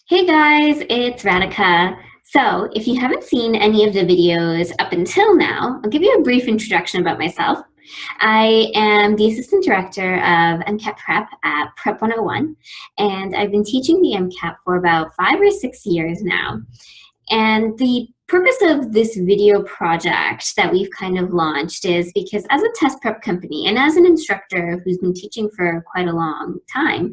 Hey guys, it's Radhika. So, if you haven't seen any of the videos up until now, I'll give you a brief introduction about myself. I am the Assistant Director of MCAT Prep at Prep 101, and I've been teaching the MCAT for about 5 or 6 years now. And the purpose of this video project that we've kind of launched is because as a test prep company and as an instructor who's been teaching for quite a long time,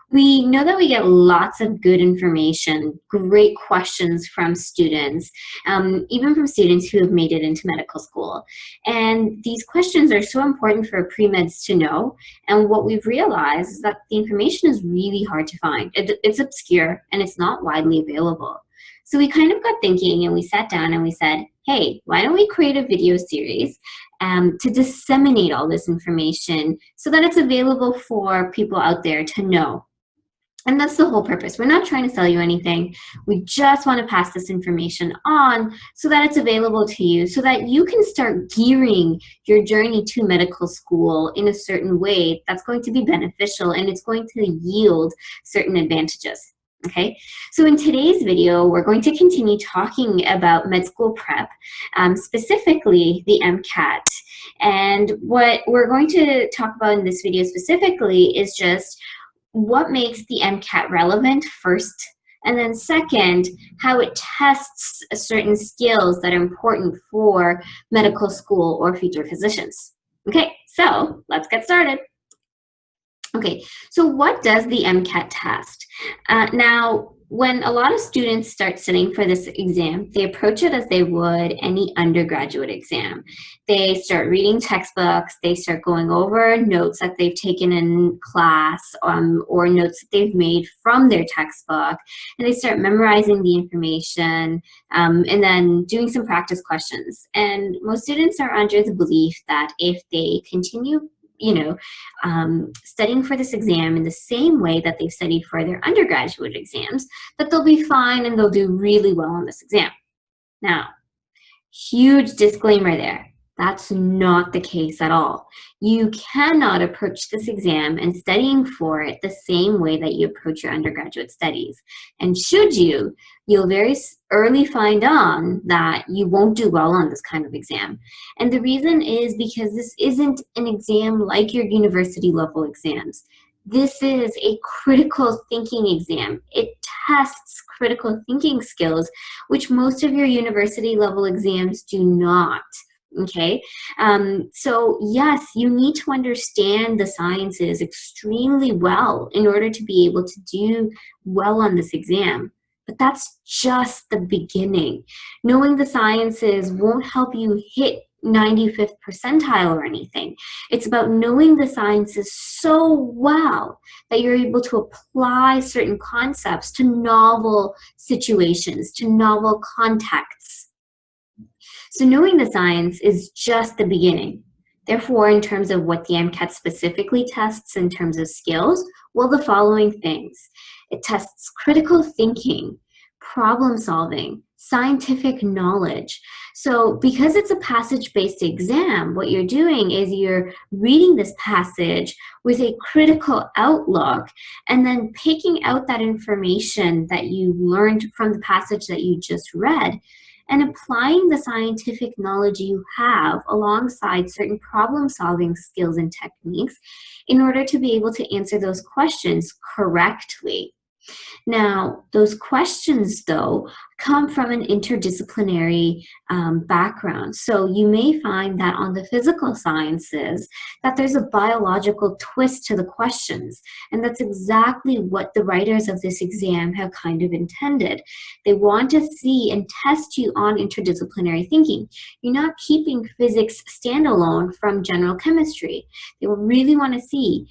we know that we get lots of good information, great questions from students, even from students who have made it into medical school. And these questions are so important for pre-meds to know. And what we've realized is that the information is really hard to find. It's obscure and it's not widely available. So we kind of got thinking and we sat down and we said, hey, why don't we create a video series to disseminate all this information so that it's available for people out there to know. And that's the whole purpose. We're not trying to sell you anything. We just want to pass this information on so that it's available to you so that you can start gearing your journey to medical school in a certain way that's going to be beneficial and it's going to yield certain advantages. Okay, so in today's video, we're going to continue talking about med school prep, specifically the MCAT. And what we're going to talk about in this video specifically is just what makes the MCAT relevant first, and then second, how it tests certain skills that are important for medical school or future physicians. Okay, so let's get started. Okay, so what does the MCAT test? Now, when a lot of students start studying for this exam, they approach it as they would any undergraduate exam. They start reading textbooks, they start going over notes that they've taken in class or notes that they've made from their textbook, and they start memorizing the information and then doing some practice questions. And most students are under the belief that if they continue studying for this exam in the same way that they've studied for their undergraduate exams, that they'll be fine and they'll do really well on this exam. Now, huge disclaimer there. That's not the case at all. You cannot approach this exam and studying for it the same way that you approach your undergraduate studies. And should you, you'll very early find on that you won't do well on this kind of exam. And the reason is because this isn't an exam like your university level exams. This is a critical thinking exam. It tests critical thinking skills, which most of your university level exams do not. Okay, so yes, you need to understand the sciences extremely well in order to be able to do well on this exam. But that's just the beginning. Knowing the sciences won't help you hit 95th percentile or anything. It's about knowing the sciences so well that you're able to apply certain concepts to novel situations, to novel contexts. So knowing the science is just the beginning. Therefore, in terms of what the MCAT specifically tests in terms of skills, well, the following things. It tests critical thinking, problem solving, scientific knowledge. So because it's a passage-based exam, what you're doing is you're reading this passage with a critical outlook and then picking out that information that you learned from the passage that you just read and applying the scientific knowledge you have alongside certain problem-solving skills and techniques in order to be able to answer those questions correctly. Now, those questions, though, come from an interdisciplinary background. So you may find that on the physical sciences, that there's a biological twist to the questions. And that's exactly what the writers of this exam have kind of intended. They want to see and test you on interdisciplinary thinking. You're not keeping physics standalone from general chemistry. They will really want to see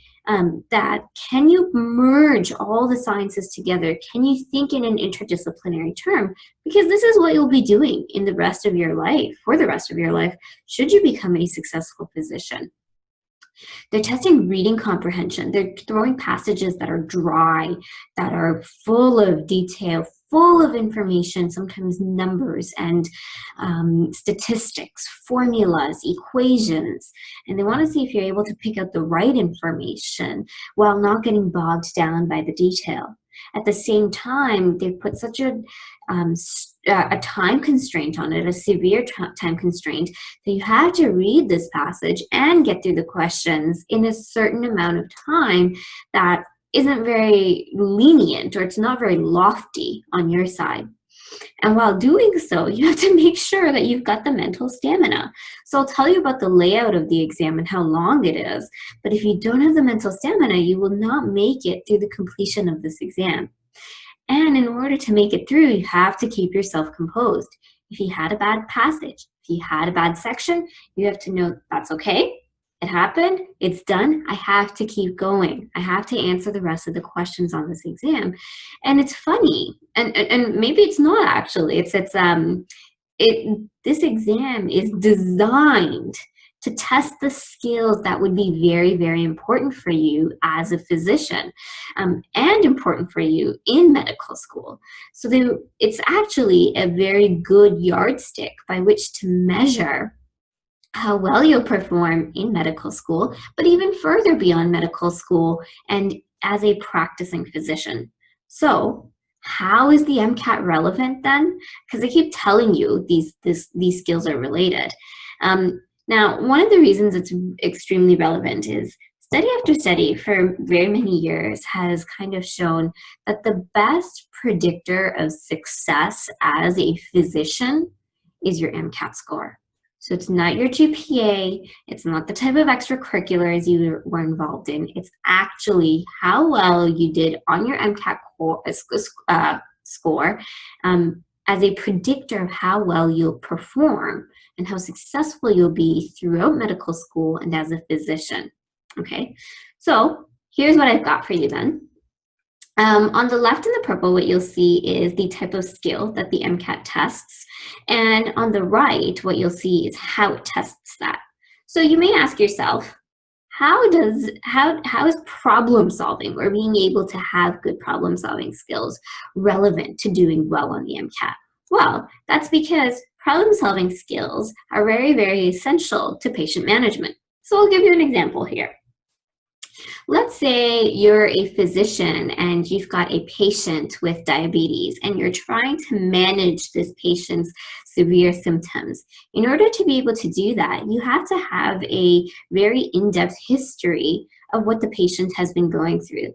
that can you merge all the sciences together? Can you think in an interdisciplinary term? Because this is what you'll be doing in the rest of your life, for the rest of your life, should you become a successful physician. They're testing reading comprehension. They're throwing passages that are dry, that are full of detail, full of information, sometimes numbers and statistics, formulas, equations. And they want to see if you're able to pick out the right information while not getting bogged down by the detail. At the same time, they put such a time constraint on it, a severe time constraint, that you have to read this passage and get through the questions in a certain amount of time that isn't very lenient, or it's not very lofty on your side. And while doing so, you have to make sure that you've got the mental stamina. So I'll tell you about the layout of the exam and how long it is, but if you don't have the mental stamina, you will not make it through the completion of this exam. And in order to make it through, you have to keep yourself composed. If you had a bad passage, if you had a bad section, you have to know that's okay. It happened, it's done, I have to keep going. I have to answer the rest of the questions on this exam. And it's funny, and maybe it's not actually, this exam is designed to test the skills that would be very, very important for you as a physician, and important for you in medical school. So it's actually a very good yardstick by which to measure how well you'll perform in medical school, but even further beyond medical school and as a practicing physician. So how is the MCAT relevant then? Because I keep telling you these skills are related. Now, one of the reasons it's extremely relevant is study after study for very many years has kind of shown that the best predictor of success as a physician is your MCAT score. So it's not your GPA, it's not the type of extracurriculars you were involved in, it's actually how well you did on your MCAT score as a predictor of how well you'll perform and how successful you'll be throughout medical school and as a physician. Okay, so here's what I've got for you then. On the left in the purple, what you'll see is the type of skill that the MCAT tests. And on the right, what you'll see is how it tests that. So you may ask yourself, how is problem solving, or being able to have good problem solving skills, relevant to doing well on the MCAT? Well, that's because problem solving skills are very, very essential to patient management. So I'll give you an example here. Let's say you're a physician and you've got a patient with diabetes and you're trying to manage this patient's severe symptoms. In order to be able to do that, you have to have a very in-depth history of what the patient has been going through.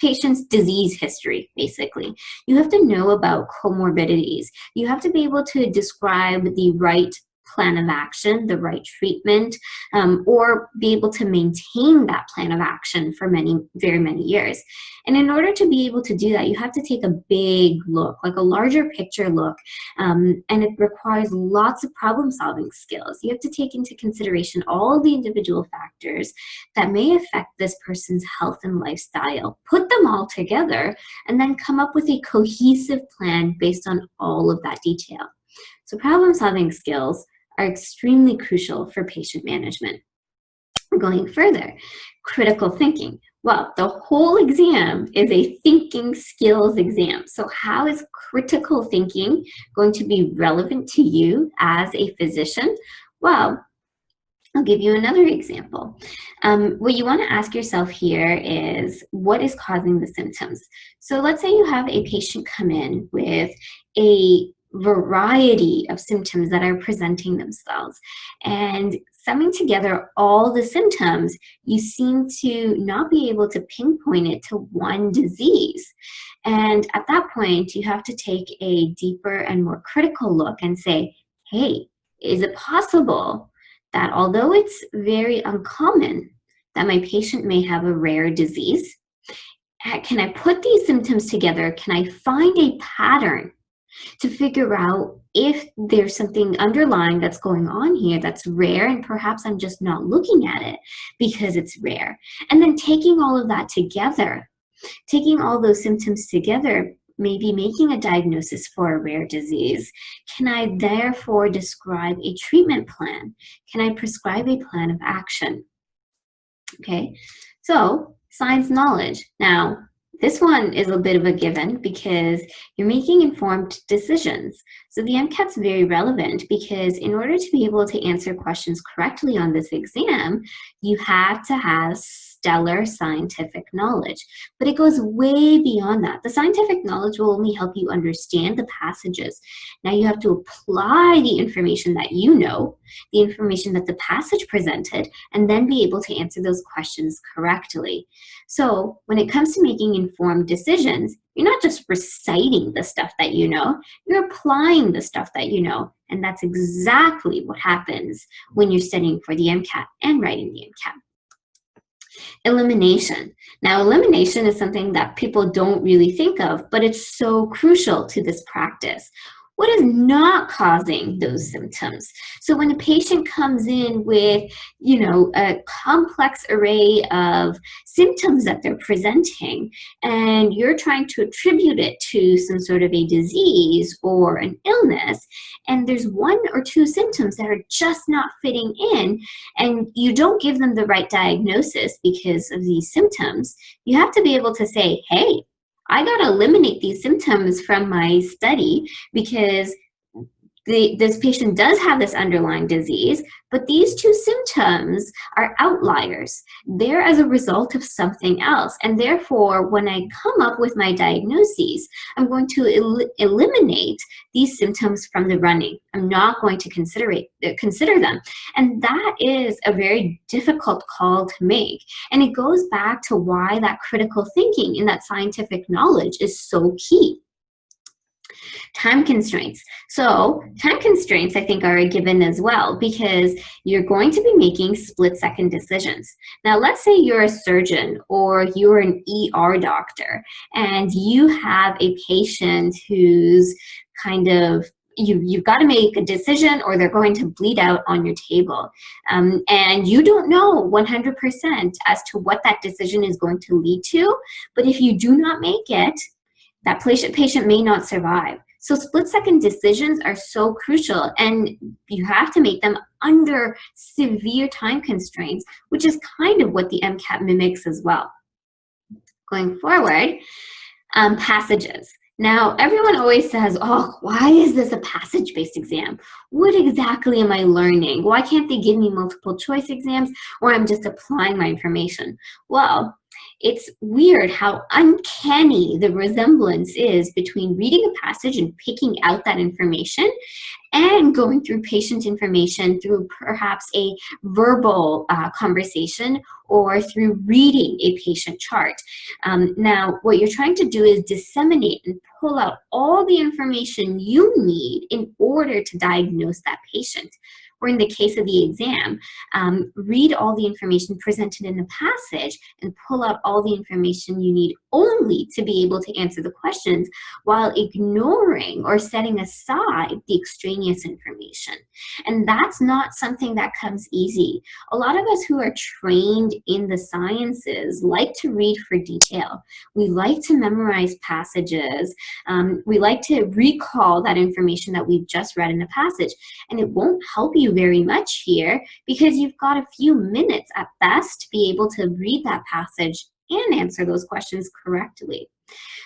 Patient's disease history, basically. You have to know about comorbidities. You have to be able to describe the right plan of action, the right treatment, or be able to maintain that plan of action for very many years. And in order to be able to do that, you have to take a big look, like a larger picture look, and it requires lots of problem solving skills. You have to take into consideration all the individual factors that may affect this person's health and lifestyle, put them all together, and then come up with a cohesive plan based on all of that detail. So problem solving skills are extremely crucial for patient management. Going further, critical thinking. Well, the whole exam is a thinking skills exam. So how is critical thinking going to be relevant to you as a physician? Well, I'll give you another example. What you want to ask yourself here is, what is causing the symptoms? So let's say you have a patient come in with a variety of symptoms that are presenting themselves, and summing together all the symptoms, you seem to not be able to pinpoint it to one disease. And at that point, you have to take a deeper and more critical look and say, hey, is it possible that although it's very uncommon that my patient may have a rare disease, can I put these symptoms together? Can I find a pattern to figure out if there's something underlying that's going on here that's rare, and perhaps I'm just not looking at it because it's rare? And then taking all of that together, taking all those symptoms together, maybe making a diagnosis for a rare disease, can I therefore describe a treatment plan? Can I prescribe a plan of action? Okay, so science knowledge. Now, this one is a bit of a given because you're making informed decisions. So the MCAT's very relevant because in order to be able to answer questions correctly on this exam, you have to have stellar scientific knowledge. But it goes way beyond that. The scientific knowledge will only help you understand the passages. Now you have to apply the information that you know, the information that the passage presented, and then be able to answer those questions correctly. So when it comes to making informed decisions, you're not just reciting the stuff that you know, you're applying the stuff that you know. And that's exactly what happens when you're studying for the MCAT and writing the MCAT. Elimination. Now, elimination is something that people don't really think of, but it's so crucial to this practice. What is not causing those symptoms? So when a patient comes in with, a complex array of symptoms that they're presenting, and you're trying to attribute it to some sort of a disease or an illness, and there's one or two symptoms that are just not fitting in, and you don't give them the right diagnosis because of these symptoms, you have to be able to say, hey, I got to eliminate these symptoms from my study because this patient does have this underlying disease, but these two symptoms are outliers. They're as a result of something else. And therefore, when I come up with my diagnoses, I'm going to eliminate these symptoms from the running. I'm not going to consider them. And that is a very difficult call to make. And it goes back to why that critical thinking and that scientific knowledge is so key. Time constraints. So time constraints, I think, are a given as well because you're going to be making split-second decisions. Now, let's say you're a surgeon or you're an ER doctor and you have a patient who's you've got to make a decision or they're going to bleed out on your table. And you don't know 100% as to what that decision is going to lead to. But if you do not make it, that patient may not survive. So split-second decisions are so crucial, and you have to make them under severe time constraints, which is kind of what the MCAT mimics as well. Going forward, passages. Now, everyone always says, oh, why is this a passage-based exam? What exactly am I learning? Why can't they give me multiple choice exams or I'm just applying my information? Well, it's weird how uncanny the resemblance is between reading a passage and picking out that information and going through patient information through perhaps a verbal conversation or through reading a patient chart. Now, what you're trying to do is disseminate and pull out all the information you need in order to diagnose that patient. Or in the case of the exam, read all the information presented in the passage and pull out all the information you need only to be able to answer the questions while ignoring or setting aside the extraneous information. And that's not something that comes easy. A lot of us who are trained in the sciences like to read for detail. We like to memorize passages. We like to recall that information that we've just read in a passage. And it won't help you very much here because you've got a few minutes at best to be able to read that passage and answer those questions correctly.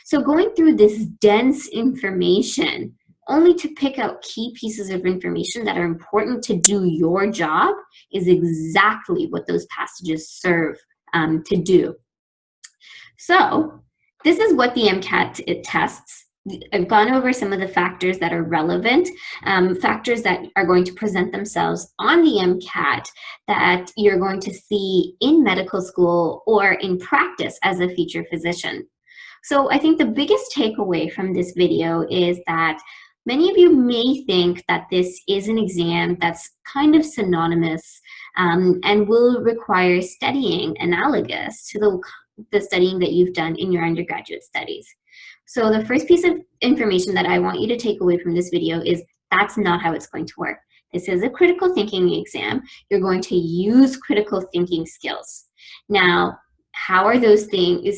So going through this dense information only to pick out key pieces of information that are important to do your job is exactly what those passages serve to do. So this is what the MCAT tests. I've gone over some of the factors that are relevant, factors that are going to present themselves on the MCAT that you're going to see in medical school or in practice as a future physician. So I think the biggest takeaway from this video is that many of you may think that this is an exam that's kind of synonymous and will require studying analogous to the studying that you've done in your undergraduate studies. So the first piece of information that I want you to take away from this video is that's not how it's going to work. This is a critical thinking exam. You're going to use critical thinking skills. Now, how are those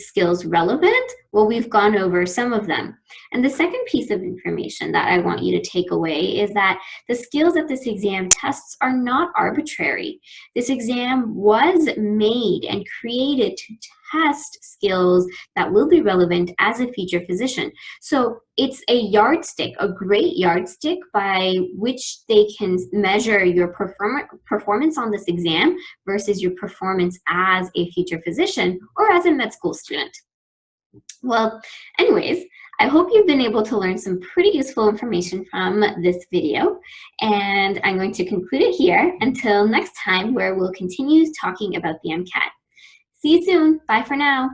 skills relevant? Well, we've gone over some of them. And the second piece of information that I want you to take away is that the skills that this exam tests are not arbitrary. This exam was made and created to test skills that will be relevant as a future physician. So it's a yardstick, a great yardstick by which they can measure your performance on this exam versus your performance as a future physician or as a med school student. Well, anyways, I hope you've been able to learn some pretty useful information from this video, and I'm going to conclude it here until next time, where we'll continue talking about the MCAT. See you soon. Bye for now.